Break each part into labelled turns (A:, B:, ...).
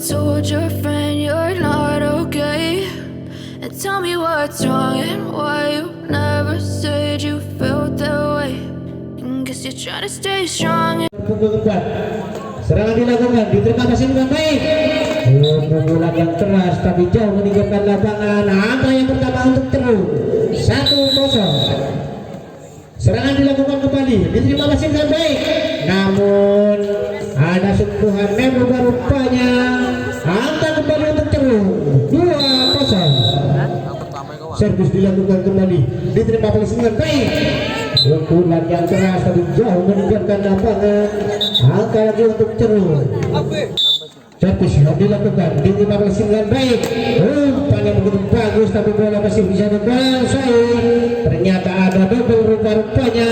A: told your friend you're not okay? And tell me what's wrong and why you never said you felt that way. And guess you're trying to stay strong.
B: Pukul 4 serangan dilakukan, diterima masih dengan baik. Pukulan yang keras tapi jauh meninggalkan lapangan. Angka yang pertama untuk terus 1-0. Serangan dilakukan kembali, diterima masih dengan baik. Namun ada sentuhan merubah rupanya. Angka kembali untuk terus 2-0. Servis dilakukan kembali, diterima masih dengan baik. Pukulan yang keras tapi jauh meninggalkan lapangan. Angka lagi untuk terus. Servis yang dilakukan, diterima masih dengan baik. Umpan yang begitu bagus tapi bola masih bisa dikuasai. Ternyata ada double rupa-rupanya.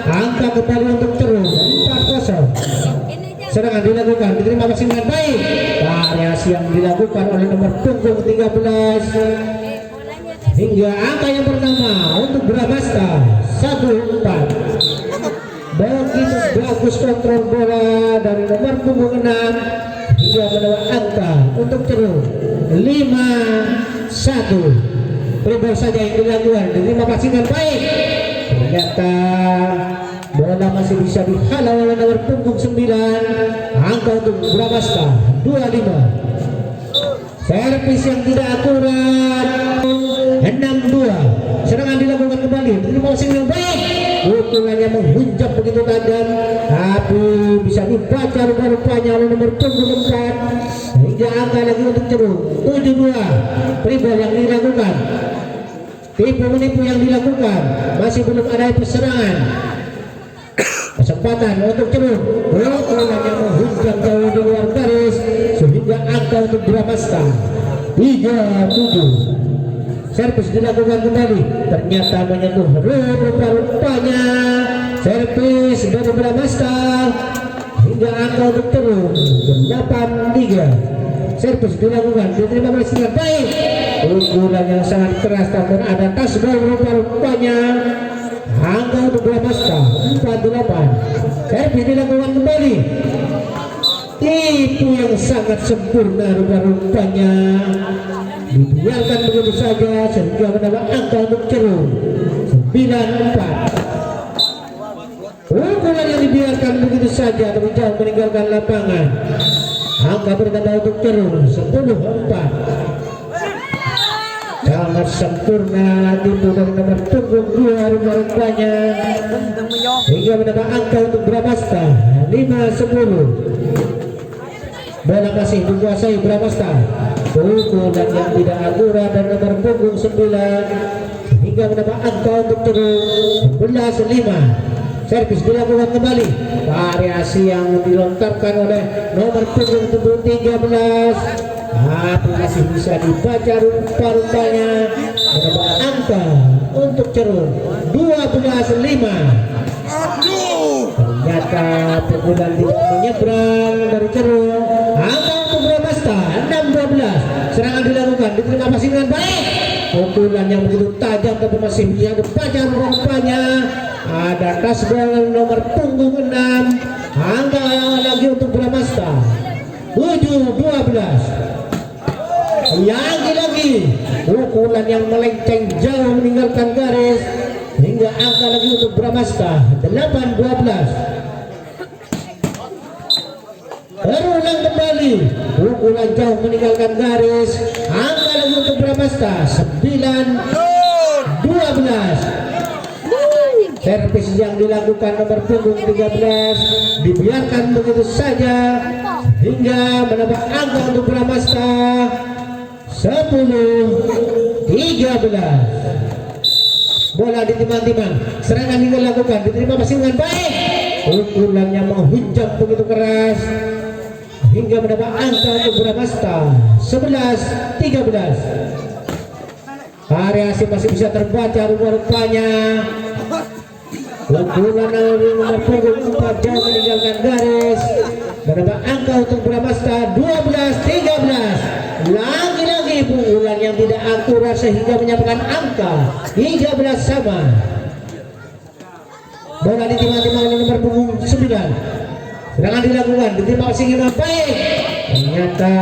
B: Angka kembali untuk terus 4-0. Serangan dilakukan, diterima masih dengan baik. Variasi yang dilakukan oleh nomor punggung 13 hingga angka yang pertama untuk Bramasta 1-4. Begitu bagus kontrol bola dari nomor punggung 6 hingga menambah angka untuk terus 5-1. Dribble saja yang dilakukan, diterima masih dengan baik. Ternyata bola masih bisa dihalau oleh nomor punggung 9. Angka untuk Bramasta 25. Servis yang tidak akurat 6-2. Serangan dilakukan kembali, diterima masih dengan baik. Pukulannya menghunjam begitu tajam tapi bisa dibaca rupa-rupanya oleh nomor punggung 4 hingga angka lagi untuk ceruk 7-2. Dribble yang dilakukan, tipu menipu yang dilakukan, masih belum ada perserangan. Kesempatan untuk ceruk, pukulan yang menghunjam jauh di luar garis sehingga angka untuk Bramasta 3-7. Servis dilakukan kembali, ternyata menyentuh rupa-rupanya. Servis dari Bramasta hingga angka untuk terus 8-3. Servis dilakukan, diterima masih dengan baik. Pukulan yang sangat keras namun ada tasbih rupa-rupanya. Angka untuk Bramasta 4-8. Servis dilakukan kembali, tipu yang sangat sempurna rupa-rupanya. Dibiarkan begitu saja sehingga menambah angka untuk ceruk 9-4. Pukulan yang dibiarkan begitu saja tapi jauh meninggalkan lapangan. Angka bertambah untuk ceruk 10-4. Sangat sempurna tipu dari nomor punggung 2 rupa-rupanya hingga menambah angka untuk Bramasta 5-10. Bola masih dikuasai Bramasta. Pukulan yang tidak akurat dan nomor punggung 9 hingga mendapat angka untuk terus 11-5. Servis dilakukan kembali, variasi yang dilontarkan oleh nomor punggung 13 tapi masih bisa dibaca rupa-rupanya mendapat angka untuk ceruk 12-5. Ternyata pukulan tidak menyeberang dari ceruk. Angka untuk Bramasta 6-12. Serangan dilakukan, diterima masih dengan baik. Pukulan yang begitu tajam tapi masih bisa dibaca rupanya. Ada tasbih nomor punggung 6. Angka lagi untuk Bramasta 7-12. Lagi-lagi pukulan yang melenceng jauh meninggalkan garis hingga angka lagi untuk Bramasta 8-12. Berulang kembali, pukulan jauh meninggalkan garis. Angka lagi untuk Bramasta 9-12. Servis yang dilakukan nomor punggung 13 dibiarkan begitu saja hingga menambah angka untuk Bramasta 10-13. Bola ditimang-timang, serangan dilakukan, diterima masih dengan baik. Pukulan yang menghunjam begitu keras hingga mendapat angka untuk Bramasta 11-13. Variasi masih bisa terbaca rupa-rupanya. Pukulan nomor punggung 4 jauh meninggalkan garis mendapat angka untuk Bramasta 12-13. Lagi-lagi pukulan yang tidak akurat sehingga menyampaikan angka 13 sama. Bola ditimang-timang oleh nomor punggung 9. Serangan dilakukan, diterima masih dengan baik. ternyata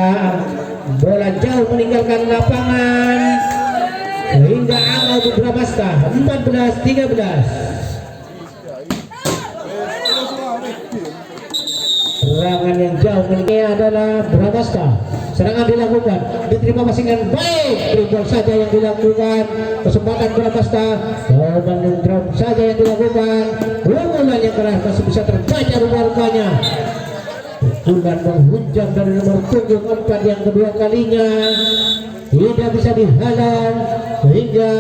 B: bola jauh meninggalkan lapangan sehingga angka untuk Bramasta 14-13. Serangan yang jauh ini adalah Bramasta. Serangan dilakukan, diterima pasingan baik, dribble saja yang dilakukan, kesempatan Bramasta, jawaban drop saja yang dilakukan, pukulan yang keras masih bisa terbaca rupa-rupanya. Pukulan menghujam dari nomor punggung 4 yang kedua kalinya, tidak bisa dihalang sehingga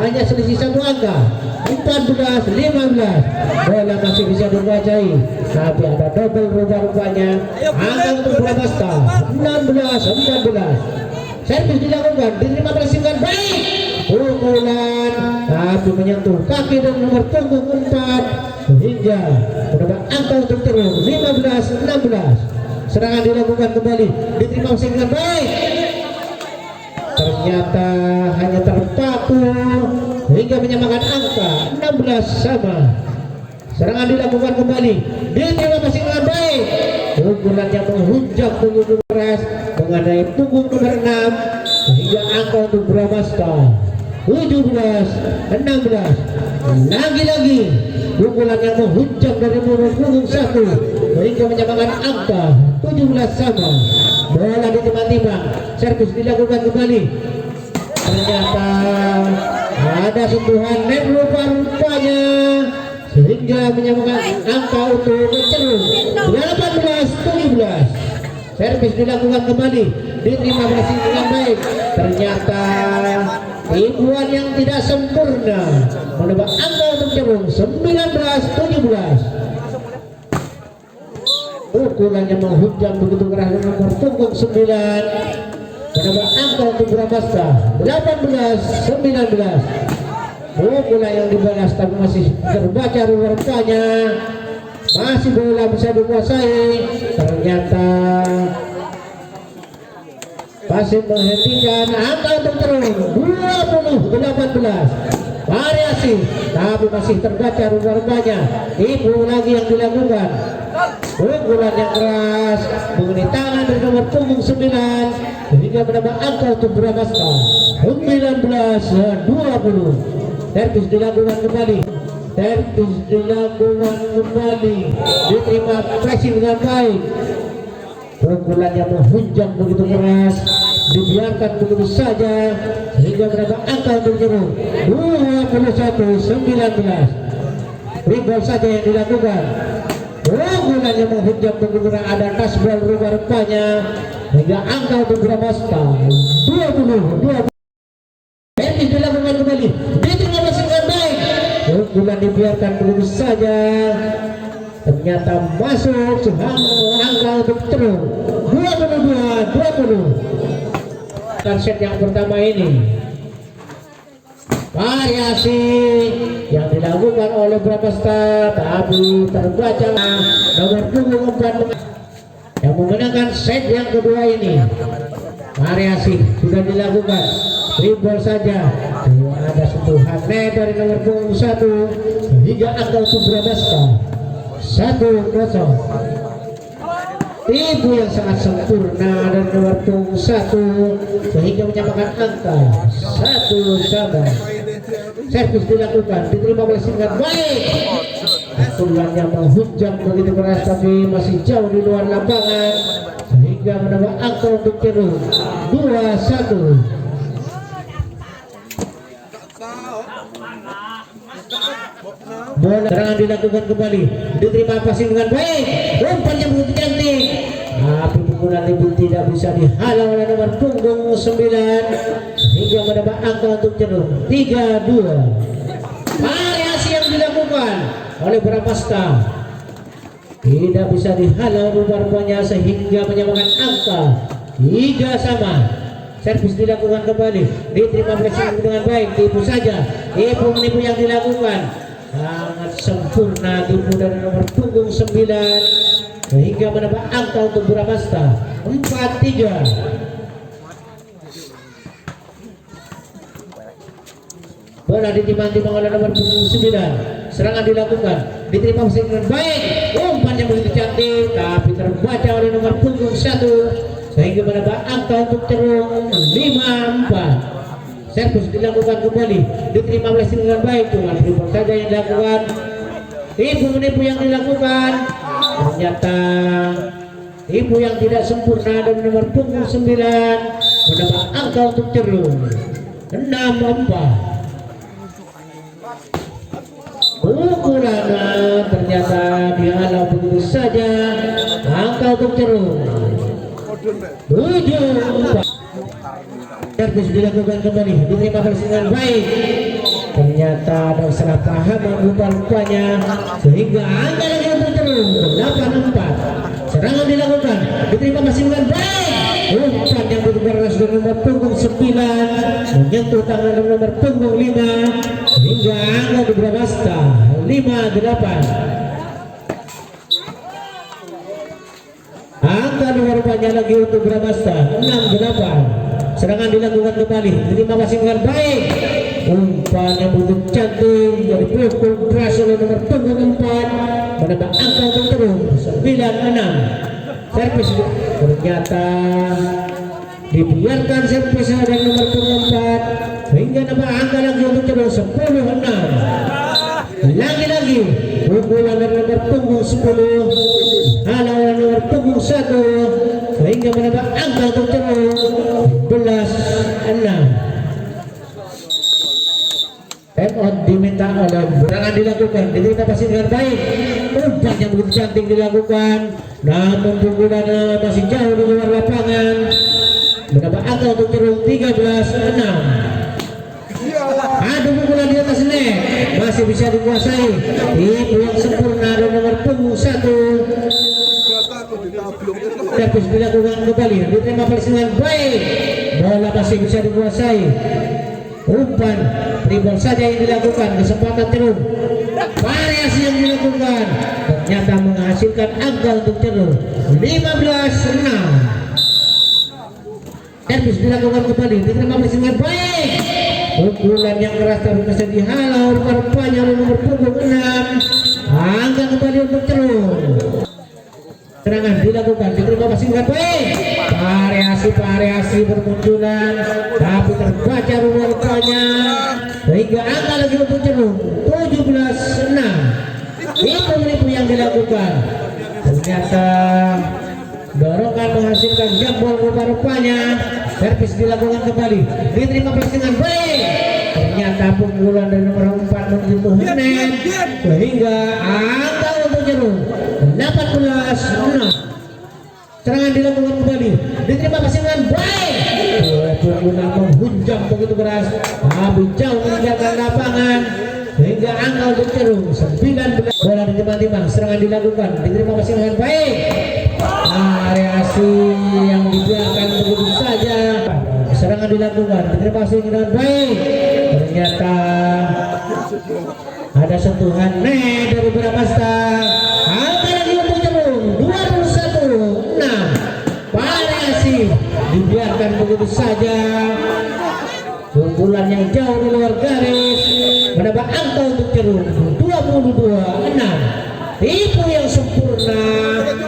B: hanya selisih satu angka 14-15. Bola masih bisa dikuasai tapi ada double rupa-rupanya. Angka untuk Bramasta 16-14. Servis dilakukan, diterima pressing baik, pukulan tapi menyentuh kaki dan nomor punggung 4 sehingga mendapat angka untuk terus 15-16. Serangan dilakukan kembali, diterima pressing baik, ternyata hanya terpaku hingga menyamakan angka 16 sama. Serangan dilakukan kembali, diterima passing dengan baik, pukulan yang menghujam begitu keras mengenai punggung nomor 6 sehingga angka untuk Bramasta 17-16. Lagi-lagi pukulan yang menghujam dari nomor punggung 1 sehingga menyamakan angka 17 sama. Bola ditimang-timang, servis dilakukan kembali, ternyata ada sentuhan net rupa-rupanya sehingga menyamakan angka untuk berceruk 18-17. Servis dilakukan kembali, diterima pressing dengan baik, ternyata tipuan yang tidak sempurna mendapat angka untuk ceruk 19-17. Pukulan yang menghujam begitu keras nomor punggung 9 mendapat angka untuk Bramasta 18-19. Pukulan yang dibalas tapi masih terbaca rupanya, masih bola bisa dikuasai, ternyata masih menghentikan angka untuk terus 20-18. Variasi tapi masih terbaca rupanya. Ibu lagi yang dilakukan, pukulan yang keras mengenai tangan dari nomor punggung 9 sehingga mendapat angka untuk Bramasta 19-20. Servis dilakukan kembali, diterima pressing dengan baik, pukulan yang menghujam begitu keras dibiarkan begitu saja sehingga mendapat angka untuk jeruk 21-19. Rebound saja yang dilakukan, pukulan yang menghujam begitu keras, ada tasbal rupa-rupanya hingga angka untuk Bramasta 20-20. Servis dilakukan kembali, diterima pressing dengan baik, pukulan dibiarkan begitu saja ternyata masuk angka untuk terus 22-20. Dan set yang pertama ini variasi yang dilakukan oleh Bramasta tapi terbaca nomor punggung 4 yang memenangkan set yang kedua ini. Variasi sudah dilakukan, dribble saja, ada sentuhan net dari nomor punggung 1 hingga angka untuk Bramasta 1-0. Tipu yang sangat sempurna dari nomor punggung 1 sehingga menyamakan angka 1 sama. Servis dilakukan, diterima oleh dengan baik, pukulan yang menghujam begitu keras tapi masih jauh di luar lapangan sehingga mendapat angka untuk ceruk 2-1. Bola serangan dilakukan kembali, diterima passing dengan baik, umpan yang begitu cantik tapi pukulan itu tidak bisa dihalang oleh nomor punggung 9 hingga mendapat angka untuk ceruk 3-2. Variasi yang dilakukan oleh Bramasta tidak bisa dihalang rupa-rupanya sehingga menyamakan angka 3 sama. Servis dilakukan kembali, diterima pressing dengan baik, tipu saja, menipu yang dilakukan sangat sempurna, tipu dari nomor punggung 9 sehingga mendapat angka untuk Bramasta 4-3. Bola ditimang-timang oleh nomor punggung 9, serangan dilakukan, diterima dengan baik, umpan yang begitu cantik tapi terbaca oleh nomor punggung 1 sehingga menambah angka untuk Cerung 5-4. Servis dilakukan kembali, diterima oleh dengan baik, cuma dribble saja yang dilakukan. Tipu-menipu yang dilakukan, ternyata tipu yang tidak sempurna dan nomor punggung 9 menambah angka untuk Cerung 6-4. Ukuran ternyata dihalau begitu saja, angka untuk Cerung 7-4. Servis dilakukan kembali, diterima dengan baik. Ternyata ada salah paham rupa-rupanya sehingga angka lagi untuk Cerung 8-4. Serangan dilakukan, diterima masih dengan baik. Umpan yang bergerak dari nomor punggung 9 menyentuh tangan nomor punggung 5 sehingga angka di Bramasta 5-8. Angka rupa-rupanya lagi untuk Bramasta 6-8. Serangan dilakukan kembali, diterima masih dengan baik. Umpan yang begitu cantik dari pukul keras oleh nomor punggung 4 menambah angka untuk Cerung 9-6. Servis ternyata dibiarkan servis dari nomor punggung 4 sehingga nambah angka lagi untuk Cerung 10-6. Lagi-lagi pukulan dari nomor punggung 10 halau nomor punggung 1 sehingga menambah angka untuk Cerung 11-6. Time diminta oleh serangan dilakukan, diterima pasti dengan baik. Umpan yang begitu cantik dilakukan, namun pukulan masih jauh di luar lapangan. Menambah angka untuk Cerung 13-6. Ada pukulan di atas net, masih bisa dikuasai. Tipu yang sempurna dari nomor punggung 1. Servis dilakukan kembali, diterima pasti dengan baik. Bola masih bisa dikuasai. Umpan dribble saja yang dilakukan, kesempatan Cerung. Variasi yang dilakukan ternyata menghasilkan angka untuk Cerung 15-6. Servis dilakukan kembali, diterima dengan baik. Pukulan yang keras tapi bisa dihalau rupa-rupanya oleh nomor punggung 6. Angka kembali untuk Cerung. Serangan dilakukan, diterima dengan baik. Variasi bermunculan tapi terbaca rupa-rupanya sehingga angka lagi untuk Cerung 17-6. Tipu-tipu yang dilakukan ternyata dorongan menghasilkan jambol rupa-rupanya. Servis dilakukan kembali, diterima dengan baik. Ternyata pukulan dari nomor 4 menyentuh net sehingga angka untuk Cerung 18-6. Serangan dilakukan kembali, diterima masih dengan baik. Pukulan menghunjam begitu keras tapi jauh meninggalkan lapangan sehingga angka untuk Cerung 19. Bola ditimbang-timbang, serangan dilakukan, diterima masih dengan baik. Variasi yang dibiarkan begitu saja. Serangan dilakukan, diterima masih dengan baik. Ternyata ada sentuhan net dari Bramasta. Angka lagi untuk Cerung 21-6. Variasi dibiarkan begitu saja. Pukulan yang jauh di luar garis menambah angka untuk Cerung 22-6. Tipu yang sempurna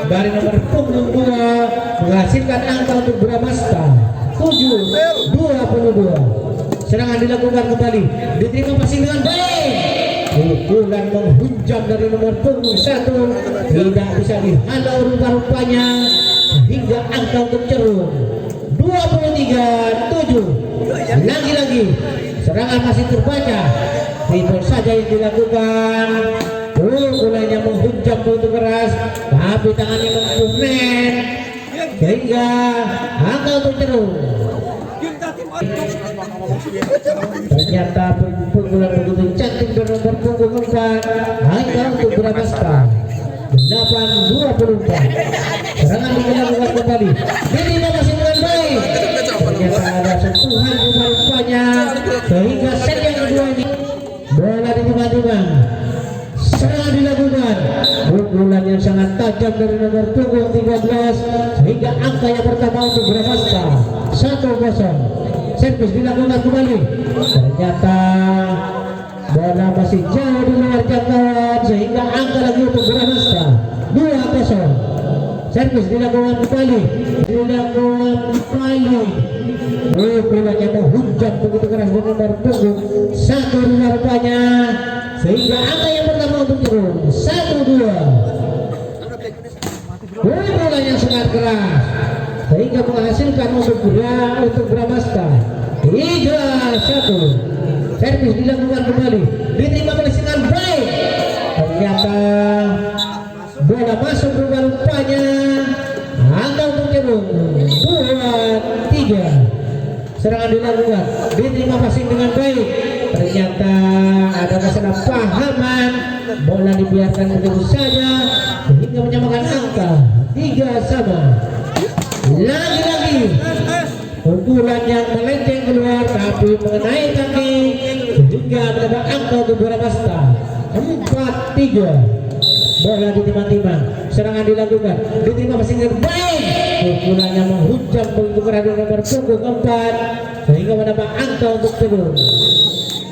B: dari nomor punggung 2 menghasilkan angka untuk Bramasta 7-22. Serangan dilakukan kembali, diterima masih dengan baik. Pukulan menghunjam dari nomor punggung 1 tidak bisa dihalau rupa-rupanya hingga angka untuk Cerung 23-7. Lagi-lagi serangan masih terbaca, dribble saja yang dilakukan. Pukulannya menghunjam begitu keras tapi tangannya menembus net sehingga angka untuk Cerung. Ternyata pukulan begitu cantik dari nomor punggung 4. Angka untuk Bramasta 8-24. Serangan dilakukan kembali, diterima masih dengan baik. Ternyata ada sentuhan rupa-rupanya sehingga set yang kedua ini bola ditimbang-timbang. Serangan dilakukan, pukulan yang sangat tajam dari nomor punggung 13 sehingga angka yang pertama untuk Bramasta 1-0. Servis dilakukan kembali, ternyata bola masih jauh di luar jangkauan sehingga angka lagi untuk Bramasta 2-0. servis dilakukan kembali. Bolanya menghujam begitu keras dengan nomor punggung 1 rupanya, sehingga angka yang pertama untuk turun 1-2. Bolanya sangat keras sehingga menghasilkan untuk Bramasta 3-1. Servis dilakukan kembali, diterima oleh dengan baik. Ternyata bola masuk rupanya. Angka untuk Jerung 2-3. Serangan dilakukan, diterima passing dengan baik. Ternyata ada kesalahpahaman, bola dibiarkan begitu saja sehingga menyamakan angka 3-3. Lagi-lagi pukulan yang melenceng keluar tapi mengenai kaki sehingga menambah angka untuk Bramasta 4-3. Bola ditimang-timang, serangan dilakukan, diterima passing dengan baik. Pukulannya menghujam begitu keras dengan nomor punggung 4 sehingga menambah angka untuk turun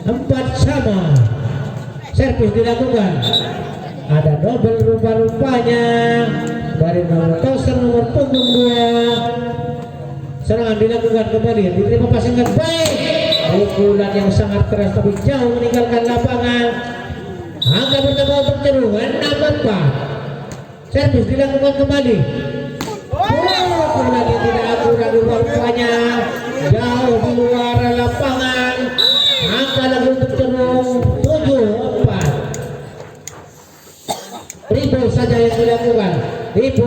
B: 4-sama. Servis dilakukan, ada double rupanya dari nomor toser nomor punggung 2. Serangan dilakukan kembali, diterima passing dengan baik. Pukulan yang sangat keras tapi jauh meninggalkan lapangan. Angka pertama untuk Jerung 6-4. Servis dilakukan kembali. Pukulan yang tidak akurat rupanya jauh di luar lapangan. Angka lagi untuk Jerung 7-4. Dribble saja yang dilakukan,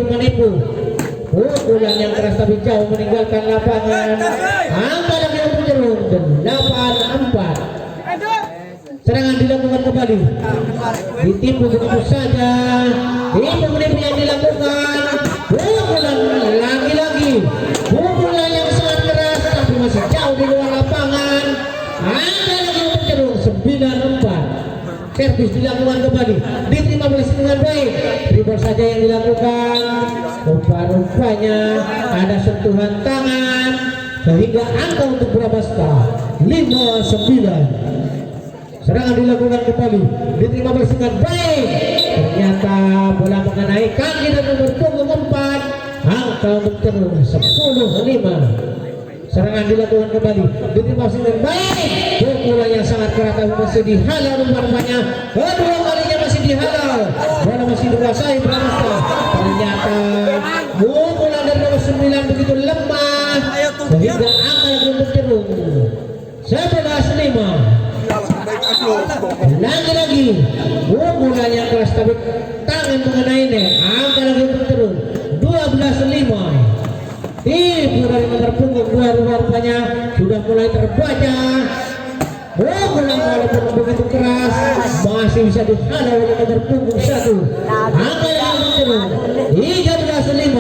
B: menipu. Pukulan yang keras tapi jauh meninggalkan lapangan. Angka lagi untuk Jerung 8-4. Serangan dilakukan kembali, ditipu begitu saja. Menipu yang dilakukan. Pukulan lagi-lagi, pukulan yang sangat keras tapi masih jauh di luar lapangan. Angka lagi untuk Jerung 9-4. Servis dilakukan kembali, diterima dengan baik. Dribble saja yang dilakukan. Rupanya ada sentuhan tangan sehingga angka untuk Bramasta 5-9. Serangan dilakukan kembali, diterima dengan baik. Ternyata bola mengenai kaki dan nomor punggung 4. Angka untuk Jerung 10-5. Serangan dilakukan kembali, diterima dengan baik. Pukulan yang sangat keras tapi masih dihalau rupanya. Kedua kalinya masih dihalau. Bola masih dikuasai Bramasta. Ternyata pukulan dari nomor 9 begitu lemah sehingga angka untuk Jerung 11-5. Lagi-lagi pukulan yang keras tapi tangan mengenainya. Angka lagi untuk Jerung 12-5. Tipu dari nomor punggung 2 rupanya sudah mulai terbaca. Pukulan walaupun begitu keras masih bisa dihalau oleh nomor punggung 1. Angka lagi untuk Jerung 13-5.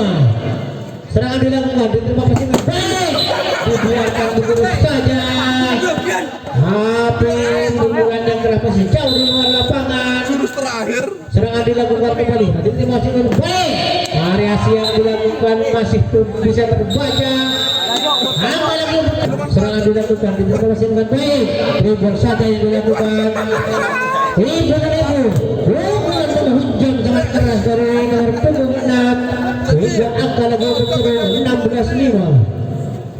B: Serangan dilakukan, diterima passing dengan baik. Dibiarkan begitu saja. Tapi pukulan yang keras masih jauh di luar lapangan. Serangan dilakukan kembali, diterima passing dengan baik. Variasi yang dilakukan masih bisa terbaca. Serangan dilakukan, diterima passing dengan baik. Dribble saja yang dilakukan. Pukulan menghujam sangat keras dari nomor punggung 6 sehingga angka lagi untuk Jerung 16-5.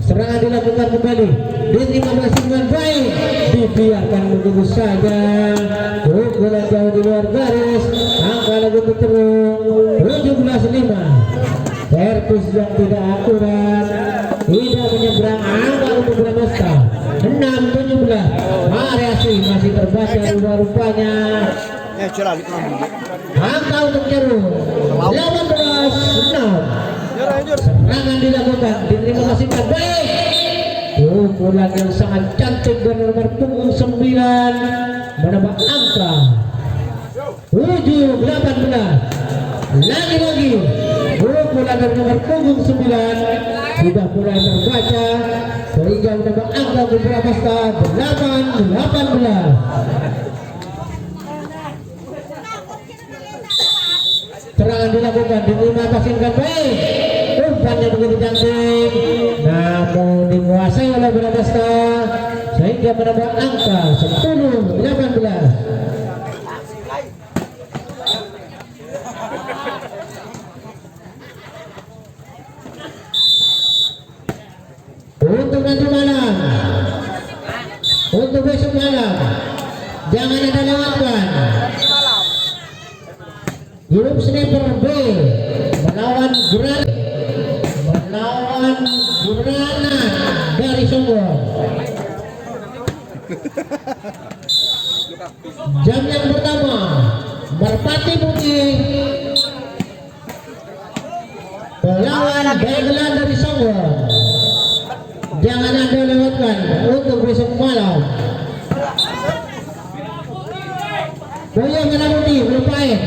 B: Serangan dilakukan kembali, diterima passing dengan baik. Dibiarkan begitu saja. Pukulan jauh di luar garis. Angka lagi untuk Jerung 17-5. Servis yang tidak akurat, tidak menyeberang. Angka untuk Bramasta 6-17. Variasi masih terbaca rupanya. Angka untuk Jerung 18-6. Serangan dilakukan, diterima passing dengan baik. Pukulan yang sangat cantik dari nomor punggung 9 menambah angka 7-18. Lagi-lagi pukulan dari nomor punggung 9 sudah mulai terbaca sehingga menambah angka untuk Bramasta 8-18. Serangan dilakukan, diterima passing dengan baik. Umpannya begitu cantik, namun dikuasai oleh Bramasta sehingga menambah angka 10-18. untuk nanti malam, untuk besok malam. Jangan ada lewatkan. Grup sniper B melawan Granat dari Songgol. Jam yang pertama Merpati Putih melawan Dagelan dari Songgol. Jangan ada lewatkan untuk besok malam. Boya Merah Putih melupain.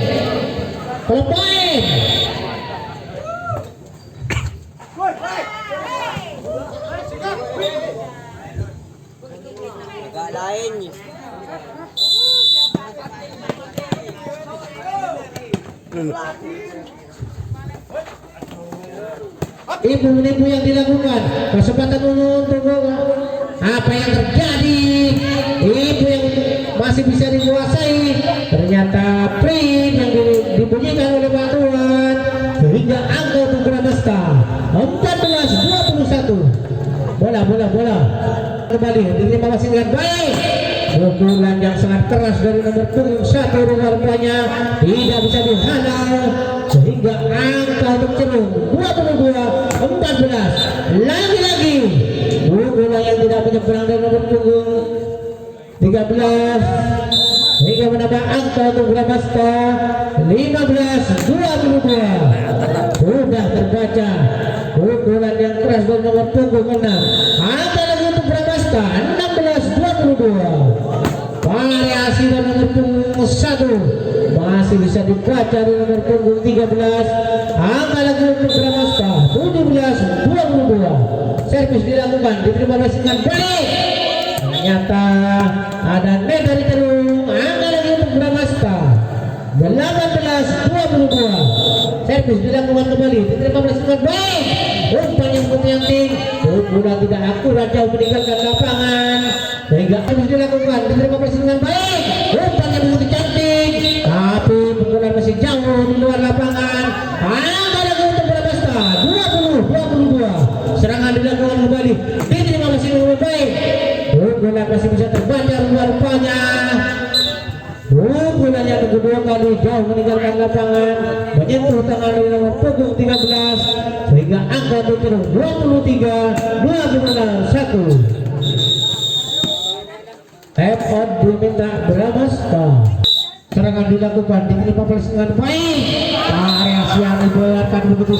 C: Agak lain ni.
B: Ibu-ibu yang dilakukan kesempatan untuk apa yang terjadi. Ibu yang masih bisa dikuasai, ternyata print yang dibunyikan oleh Pak Tuan sehingga angka untuk Bramasta 14-21. Bola kembali diterima masih dengan baik. Pukulan yang sangat keras dari nomor punggung 1 rupanya tidak bisa dihalau sehingga angka untuk Cerung 22-14. Lagi-lagi pukulan yang tidak menyeberang dari nomor punggung 13 hingga menambah angka untuk Bramasta 15-22. Sudah terbaca pukulan yang keras dari nomor punggung 6. Angka lagi untuk Bramasta 16-22. Variasi dari nomor punggung 1 masih bisa dibaca dari nomor punggung 13. Angka lagi untuk Bramasta 17-22. Servis dilakukan, diterima dengan baik. Ternyata ada net dari Cerung. Angka lagi untuk Bramasta 18-22. Servis dilakukan kembali, diterima dengan baik. Umpan yang penting, pukulan tidak akurat jauh meninggalkan lapangan sehingga harus dilakukan, diterima dengan baik. Umpan yang begitu cantik, tapi pukulan masih jauh di luar lapangan. Angka lagi untuk Bramasta 20-22. Serangan dilakukan kembali, diterima masih dengan baik. Pukulan masih bisa terbaca rupa-rupanya. Pukulan yang kedua kali jauh meninggalkan lapangan, menyentuh tangan dari nomor punggung 13 sehingga angka Cerung 23-21. Tap out diminta Bramasta. Serangan dilakukan, diterima dengan baik. Variasi yang dibuatkan begitu